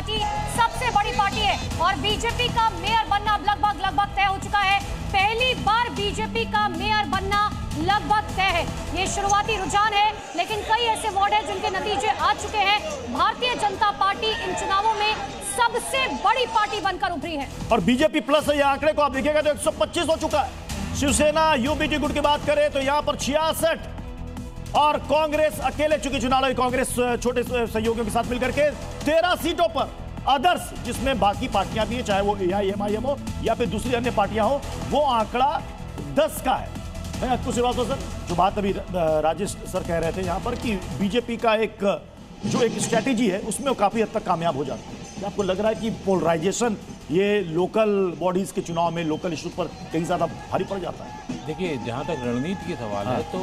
Party सबसे बड़ी party है और बीजेपी का मेयर बनना लगभग तय हो चुका है। पहली बार बीजेपी का मेयर बनना लगभग तय है। ये शुरुआती रुझान है, लेकिन कई ऐसे वार्ड हैं जिनके नतीजे आ चुके हैं। भारतीय जनता पार्टी इन चुनावों में सबसे बड़ी पार्टी बनकर उभरी है और बीजेपी प्लस ये आंकड़े को आप देखिएगा तो 125 हो चुका है। शिवसेना यूबीटी गुट की बात करें तो यहां पर 66 और कांग्रेस अकेले, चूंकि चुनाव लड़ी कांग्रेस छोटे सहयोगियों के साथ मिलकर के 13 सीटों पर, अदर्स जिसमें बाकी पार्टियां भी है, चाहे वो एआईएमआईएम हो या फिर दूसरी अन्य पार्टियां हो, वो आंकड़ा 10 का है। मैं कुछ बात सर, जो बात अभी राजेश सर कह रहे थे यहां पर कि बीजेपी का एक स्ट्रैटेजी है उसमें वो काफी हद तक कामयाब हो जाती है। आपको लग रहा है कि पोलराइजेशन ये लोकल बॉडीज के चुनाव में लोकल इश्यूज पर कहीं ज्यादा भारी पड़ जाता है? देखिए, जहाँ तक रणनीति की सवाल है तो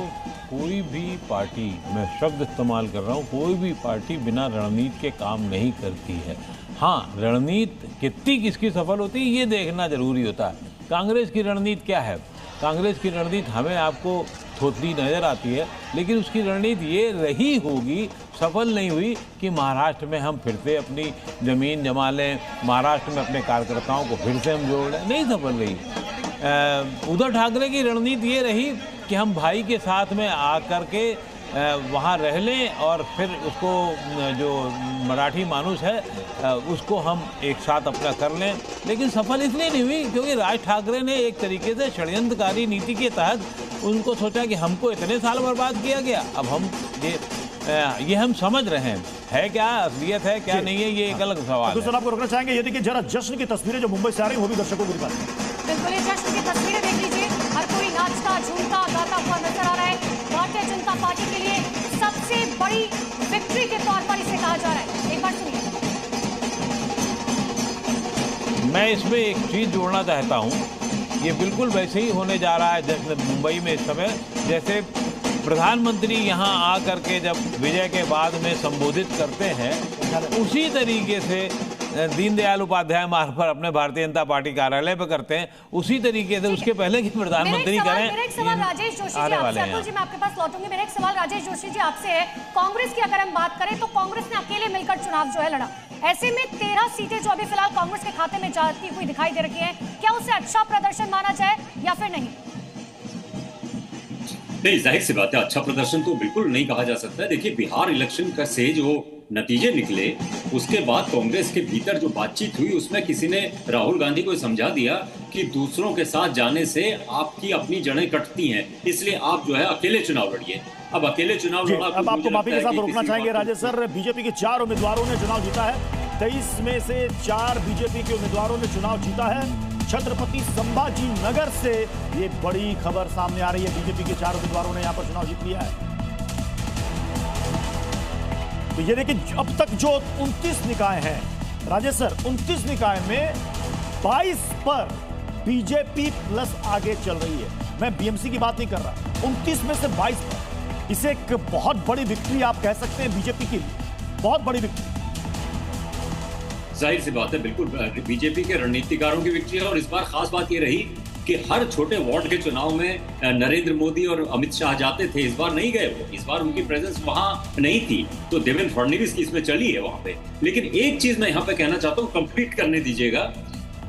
कोई भी पार्टी, मैं शब्द इस्तेमाल कर रहा हूँ, कोई भी पार्टी बिना रणनीति के काम नहीं करती है। हाँ, रणनीति कितनी किसकी सफल होती है ये देखना जरूरी होता है। कांग्रेस की रणनीति क्या है? कांग्रेस की रणनीति हमें आपको थोड़ी नज़र आती है, लेकिन उसकी रणनीति ये रही होगी, सफल नहीं हुई कि महाराष्ट्र में हम फिर से अपनी ज़मीन जमा लें, महाराष्ट्र में अपने कार्यकर्ताओं को फिर से हम जोड़ लें, नहीं सफल रही। उद्धव ठाकरे की रणनीति ये रही कि हम भाई के साथ में आकर के वहाँ रह लें और फिर उसको जो मराठी मानुस है उसको हम एक साथ अपना कर लें, लेकिन सफल इसलिए नहीं हुई क्योंकि राज ठाकरे ने एक तरीके से षड्यंत्रकारी नीति के तहत उनको सोचा कि हमको इतने साल बर्बाद किया गया, अब हम ये हम समझ रहे हैं, है क्या असलियत है क्या नहीं है, ये एक अलग सवाल है। आपको रोकना चाहेंगे, ये देखिए जरा जश्न की तस्वीरें जो मुंबई से आ रही है वो भी दर्शकों को दिखा दें। बिल्कुल, ये जश्न की तस्वीरें देख लीजिए, हर कोई नाचता झूमता गाता हुआ नजर आ रहा है। भारतीय जनता पार्टी के लिए सबसे बड़ी विक्ट्री के तौर पर इसे कहा जा रहा है। एक बार सुनिए। मैं इसमें एक चीज जोड़ना चाहता हूँ, ये बिल्कुल वैसे ही होने जा रहा है जैसे मुंबई में इस समय, जैसे प्रधानमंत्री यहाँ आकर के जब विजय के बाद में संबोधित करते हैं, उसी तरीके से दीनदयाल उपाध्याय मार्ग पर अपने भारतीय जनता पार्टी कार्यालय पर करते हैं, उसी तरीके से उसके पहले कि प्रधानमंत्री करें। मेरा एक सवाल राजेश जोशी जी आपसे, अतुल जी मैं आपके पास लौटूंगी। मेरा एक सवाल राजेश जोशी जी आपसे है, कांग्रेस की अगर हम बात करें तो कांग्रेस ने अकेले मिलकर चुनाव जो है लड़ा, ऐसे में 13 सीटें जो अभी फिलहाल कांग्रेस के खाते में जाती हुई दिखाई दे रही है, क्या उसे अच्छा प्रदर्शन माना जाए या फिर नहीं? नहीं, जाहिर सी बात है, अच्छा प्रदर्शन तो बिल्कुल नहीं कहा जा सकता है। देखिए, बिहार इलेक्शन का से जो नतीजे निकले उसके बाद कांग्रेस के भीतर जो बातचीत हुई उसमें किसी ने राहुल गांधी को समझा दिया कि दूसरों के साथ जाने से आपकी अपनी जड़ें कटती हैं, इसलिए आप जो है अकेले चुनाव लड़िए। अब अकेले चुनाव लड़ा, अब आपको माफी के साथ रोकना चाहेंगे राजेश सर, बीजेपी के 4 उम्मीदवारों ने चुनाव जीता है, 23 में से 4 बीजेपी के उम्मीदवारों ने चुनाव जीता है। छत्रपति संभाजी नगर से ये बड़ी खबर सामने आ रही है, बीजेपी के 4 उम्मीदवारों ने यहां पर चुनाव जीत लिया है। तो ये देखिए, अब तक जो 29 निकाय हैं राजेश सर, 29 निकाय में 22 पर बीजेपी प्लस आगे चल रही है। मैं बीएमसी की बात नहीं कर रहा, 29 में से 22 पर, इसे एक बहुत बड़ी विक्ट्री आप कह सकते हैं बीजेपी की, बहुत बड़ी विक्ट्री। जाहिर सी बात है, बिल्कुल बीजेपी के रणनीतिकारों की विक्ट्री है। और इस बार खास बात ये रही कि हर छोटे वार्ड के चुनाव में नरेंद्र मोदी और अमित शाह जाते थे, इस बार नहीं गए वो, इस बार उनकी प्रेजेंस वहां नहीं थी, तो देवेंद्र फडणवीस की इसमें चली है वहां पे। लेकिन एक चीज मैं यहाँ पे कहना चाहता हूँ, कंप्लीट करने दीजिएगा,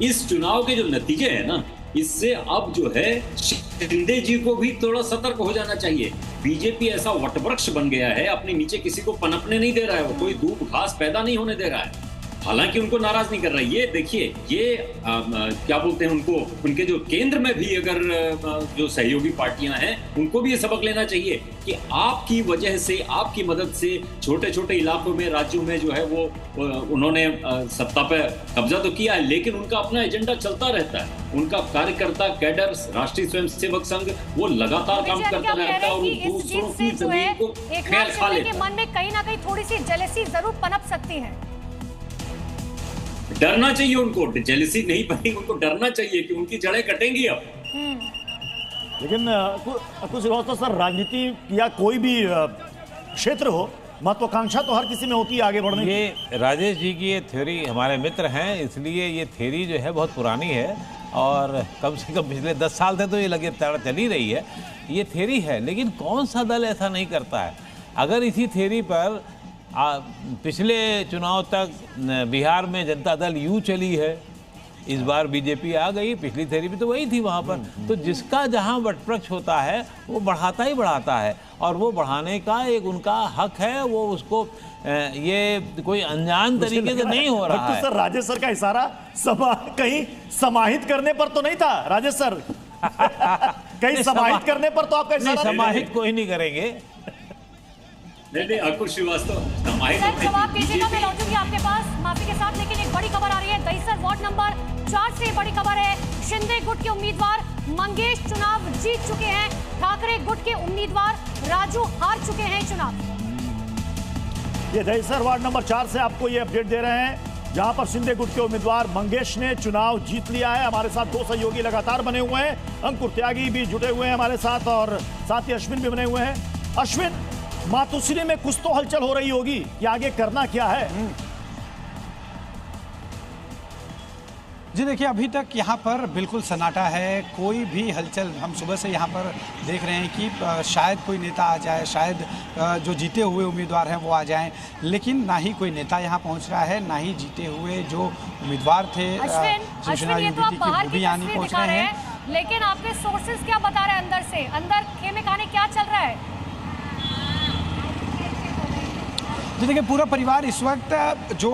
इस चुनाव के जो नतीजे है ना, इससे अब जो है शिंदे जी को भी थोड़ा सतर्क हो जाना चाहिए। बीजेपी ऐसा वटवृक्ष बन गया है, अपने नीचे किसी को पनपने नहीं दे रहा है, वो कोई धूप घास पैदा नहीं होने दे रहा है, हालांकि उनको नाराज नहीं कर रहा है। ये देखिए, ये क्या बोलते हैं उनको, उनके जो केंद्र में भी अगर जो सहयोगी पार्टियां हैं उनको भी ये सबक लेना चाहिए कि आपकी वजह से, आपकी मदद से छोटे छोटे इलाकों में, राज्यों में जो है वो उन्होंने सत्ता पे कब्जा तो किया है, लेकिन उनका अपना एजेंडा चलता रहता है। उनका कार्यकर्ता कैडर, राष्ट्रीय स्वयंसेवक संघ, वो लगातार काम करता रहता है और दूसरों की जमीन को खेल खा लेता है। मन में कहीं ना कहीं थोड़ी सी जेलसी जरूर पनप सकती है। डरना चाहिए उनको, जेलसी नहीं बनेगी, उनको डरना चाहिए कि उनकी जड़ें कटेंगी अब। लेकिन कुछ सर, राजनीति या कोई भी क्षेत्र हो, महत्वाकांक्षा तो हर किसी में होती है आगे बढ़ने की। ये राजेश जी की ये थ्योरी, हमारे मित्र हैं इसलिए ये थ्योरी जो है बहुत पुरानी है और कम से कम पिछले 10 साल से तो ये लगातार चली रही है, ये थ्योरी है। लेकिन कौन सा दल ऐसा नहीं करता है? अगर इसी थ्योरी पर पिछले चुनाव तक बिहार में जनता दल यूं चली है, इस बार बीजेपी आ गई, पिछली थेरी भी तो वही थी वहाँ पर। तो जिसका जहाँ वटपक्ष होता है वो बढ़ाता ही बढ़ाता है, और वो बढ़ाने का एक उनका हक है, वो उसको ये कोई अनजान तरीके से नहीं हो रहा है। सर राजेश सर का इशारा कहीं समाहित करने पर तो नहीं था राजेश सर? कहीं समाहित करने पर तो आपका इशारा समाहित कोई नहीं करेंगे। नहीं, अंकुर श्रीवास्तव समाहित सर जवाब दीजिएगा, मैं लौटूंगी आपके पास माफी के साथ। लेकिन एक बड़ी खबर आ रही है दहिसर वार्ड नंबर 4 से। बड़ी खबर है, शिंदे गुट के उम्मीदवार मंगेश चुनाव जीत चुके हैं, ठाकरे गुट के उम्मीदवार राजू हार चुके हैं चुनाव। ये दहिसर वार्ड नंबर 4 से आपको ये अपडेट दे रहे हैं, जहां पर शिंदे गुट के उम्मीदवार मंगेश ने चुनाव जीत लिया है। हमारे साथ 2 सहयोगी लगातार बने हुए हैं, अंकुर त्यागी भी जुटे हुए हैं हमारे साथ, और साथ ही अश्विन भी बने हुए हैं। अश्विन, मातोश्री में कुछ तो हलचल हो रही होगी कि आगे करना क्या है? जी देखिए, अभी तक यहाँ पर बिल्कुल सन्नाटा है, कोई भी हलचल। हम सुबह से यहाँ पर देख रहे हैं कि शायद कोई नेता आ जाए, शायद जो जीते हुए उम्मीदवार हैं वो आ जाएं, लेकिन ना ही कोई नेता यहाँ पहुँच रहा है, ना ही जीते हुए जो उम्मीदवार थे अश्विन, ये तो आप बाहर की तस्वीर दिखा रहे हैं, लेकिन आपके सोर्सेज क्या बता रहे हैं अंदर से? अंदर खेमे खाने क्या चल रहा है? जी देखिए, पूरा परिवार इस वक्त जो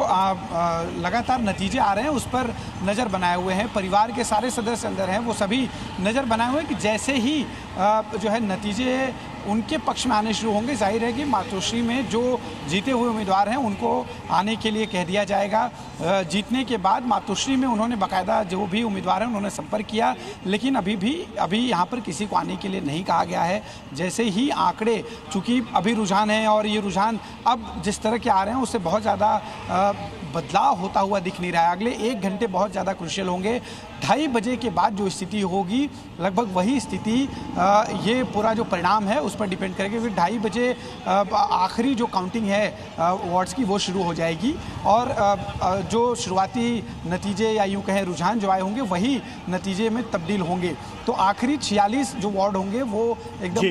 लगातार नतीजे आ रहे हैं उस पर नज़र बनाए हुए हैं। परिवार के सारे सदस्य अंदर हैं, वो सभी नज़र बनाए हुए हैं कि जैसे ही जो है नतीजे उनके पक्ष में आने शुरू होंगे, जाहिर है कि मातोश्री में जो जीते हुए उम्मीदवार हैं उनको आने के लिए कह दिया जाएगा। जीतने के बाद मातोश्री में उन्होंने बाकायदा जो भी उम्मीदवार हैं उन्होंने संपर्क किया, लेकिन अभी यहाँ पर किसी को आने के लिए नहीं कहा गया है। जैसे ही आंकड़े, चूँकि अभी रुझान है और ये रुझान अब जिस तरह के आ रहे हैं उससे बहुत ज़्यादा बदलाव होता हुआ दिख नहीं रहा है। अगले 1 घंटे बहुत ज़्यादा क्रुशियल होंगे। 2:30 बजे के बाद जो स्थिति होगी लगभग वही स्थिति ये पूरा जो परिणाम है उस पर डिपेंड करेगा, क्योंकि 2:30 बजे आखिरी जो काउंटिंग है वार्ड्स की वो शुरू हो जाएगी, और जो शुरुआती नतीजे या यूँ कहें रुझान जो आए होंगे वही नतीजे में तब्दील होंगे। तो आखिरी 46 जो वार्ड होंगे वो एकदम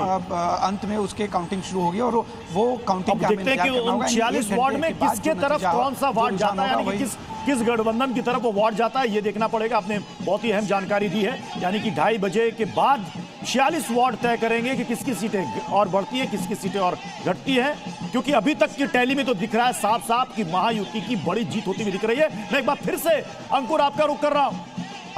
अंत में उसके काउंटिंग शुरू होगी, और वो काउंटिंग का हमें इंतजार करना होगा। 46 वार्ड में किसके तरफ कौन सा वार्ड जाता है, यानी कि किस गठबंधन की तरफ वो वार्ड जाता है, ये देखना पड़ेगा। आपने बहुत ही अहम जानकारी दी है, यानी कि 2:30 बजे के बाद 46 वार्ड तय करेंगे कि किसकी सीटें और बढ़ती है, किसकी सीटें और घटती है, क्योंकि अभी तक की टैली में तो दिख रहा है साफ साफ कि महायुति की बड़ी जीत होती हुई दिख रही है। मैं एक बार फिर से अंकुर आपका रुख कर रहा हूं,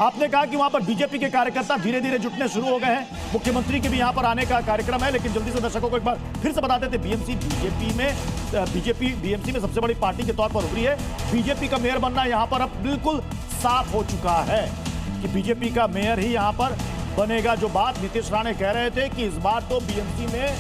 आपने कहा कि वहां पर बीजेपी के कार्यकर्ता धीरे धीरे जुटने शुरू हो गए हैं, मुख्यमंत्री के भी यहां पर आने का कार्यक्रम है, लेकिन जल्दी से दर्शकों को एक बार फिर से बता देते, बीजेपी बीएमसी में सबसे बड़ी पार्टी के तौर पर उभरी है। बीजेपी का मेयर बनना यहां पर अब बिल्कुल साफ हो चुका है कि बीजेपी का मेयर ही यहां पर बनेगा। जो बात नीतीश राणे कह रहे थे कि इस बार तो बीएमसी में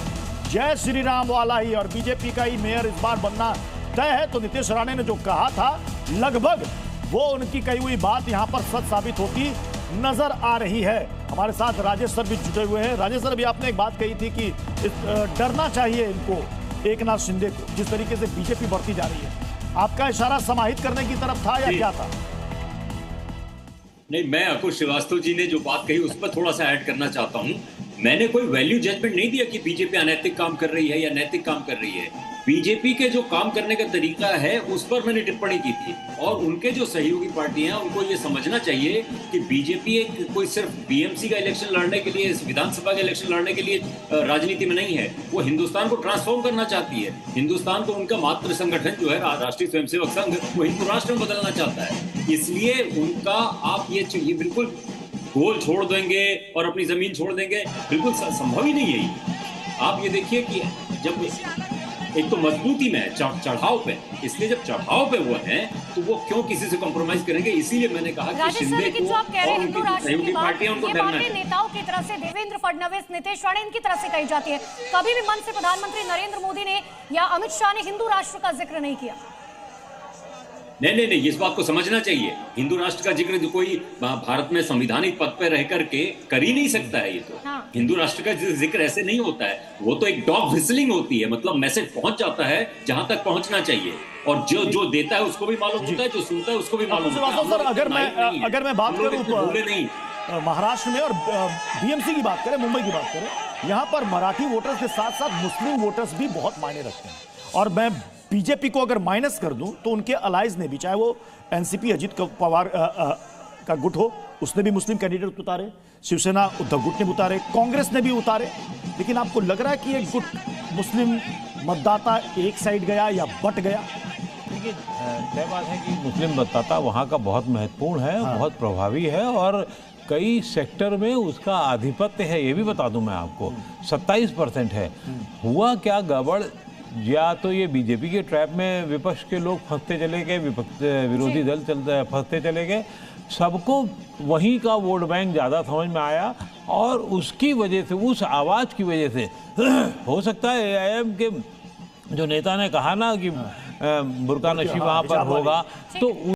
जय श्री राम वाला ही और बीजेपी का ही मेयर इस बार बनना तय है, तो नीतीश राणे ने जो कहा था लगभग वो उनकी कही हुई बात यहां पर सच साबित होती नजर आ रही है। हमारे साथ राजेश सर भी जुटे हुए हैं। राजेश सर, भी आपने एक बात कही थी कि डरना चाहिए इनको, एकनाथ शिंदे को, जिस तरीके से बीजेपी बढ़ती जा रही है। आपका इशारा समाहित करने की तरफ था या क्या था? नहीं, मैं अंकुर श्रीवास्तव जी ने जो बात कही उस पर थोड़ा सा ऐड करना चाहता हूं। मैंने कोई वैल्यू जजमेंट नहीं दिया कि बीजेपी अनैतिक काम कर रही है या नैतिक काम कर रही है। बीजेपी के जो काम करने का तरीका है उस पर मैंने टिप्पणी की थी, और उनके जो सहयोगी पार्टी हैं उनको ये समझना चाहिए कि बीजेपी एक कोई सिर्फ बीएमसी का इलेक्शन लड़ने के लिए, विधानसभा का इलेक्शन लड़ने के लिए राजनीति में नहीं है। वो हिंदुस्तान को ट्रांसफॉर्म करना चाहती है। हिंदुस्तान को उनका मातृ संगठन जो है राष्ट्रीय स्वयंसेवक संघ, वो हिंदू राष्ट्र में बदलना चाहता है। इसलिए उनका आप ये बिल्कुल गोल छोड़ देंगे और अपनी जमीन छोड़ देंगे, बिल्कुल संभव ही नहीं है। आप ये देखिए कि जब एक तो मजबूती में चढ़ाव पे, इसलिए जब चढ़ाव पे वो हैं तो वो क्यों किसी से कॉम्प्रोमाइज करेंगे। इसीलिए मैंने कहा कि शिंदे को और उनकी सहयोगी पार्टियां उनको डरना है। नेताओं की तरफ से देवेंद्र फडणवीस, नीतीश राणे, इनकी तरफ से कही जाती है। कभी भी मन से प्रधानमंत्री नरेंद्र मोदी ने या अमित शाह ने हिंदू राष्ट्र का जिक्र नहीं किया। नहीं, इस बात को समझना चाहिए। हिंदू राष्ट्र का जिक्र जो कोई भारत में संविधानिक पद पर रह करके कर ही नहीं सकता है। ये तो हिंदू राष्ट्र का जिक्र ऐसे नहीं होता है। वो तो एक डॉग व्हिसलिंग होती है, मतलब मैसेज पहुंच जाता है जहां तक पहुंचना चाहिए, और जो देता है उसको भी मालूम होता है, जो सुनता है उसको भी मालूम होता है। सर, अगर मैं बात करूं महाराष्ट्र में और बीएमसी की बात करें, मुंबई की बात करें, यहाँ पर मराठी वोटर्स के साथ साथ मुस्लिम वोटर्स भी बहुत मायने रखते हैं। और मैं बीजेपी को अगर माइनस कर दूं तो उनके अलाइज ने भी, चाहे वो एनसीपी अजित पवार का गुट हो, उसने भी मुस्लिम कैंडिडेट उतारे, शिवसेना उद्धव गुट ने उतारे, कांग्रेस ने भी उतारे। लेकिन आपको लग रहा है कि एक गुट मुस्लिम मतदाता एक साइड गया या बट गया? देखिए, तय बात है कि मुस्लिम मतदाता वहाँ का बहुत महत्वपूर्ण है, बहुत प्रभावी है और कई सेक्टर में उसका आधिपत्य है। ये भी बता दूं मैं आपको, 27% है। हुआ क्या गड़बड़, या तो ये बीजेपी के ट्रैप में विपक्ष के लोग फंसते चले गए, विरोधी दल फंसते चले गए, सबको वहीं का वोट बैंक ज़्यादा समझ में आया और उसकी वजह से, उस आवाज़ की वजह से हो सकता है एआईएम के जो नेता ने कहा ना कि बुर्का नशी वहाँ पर होगा, तो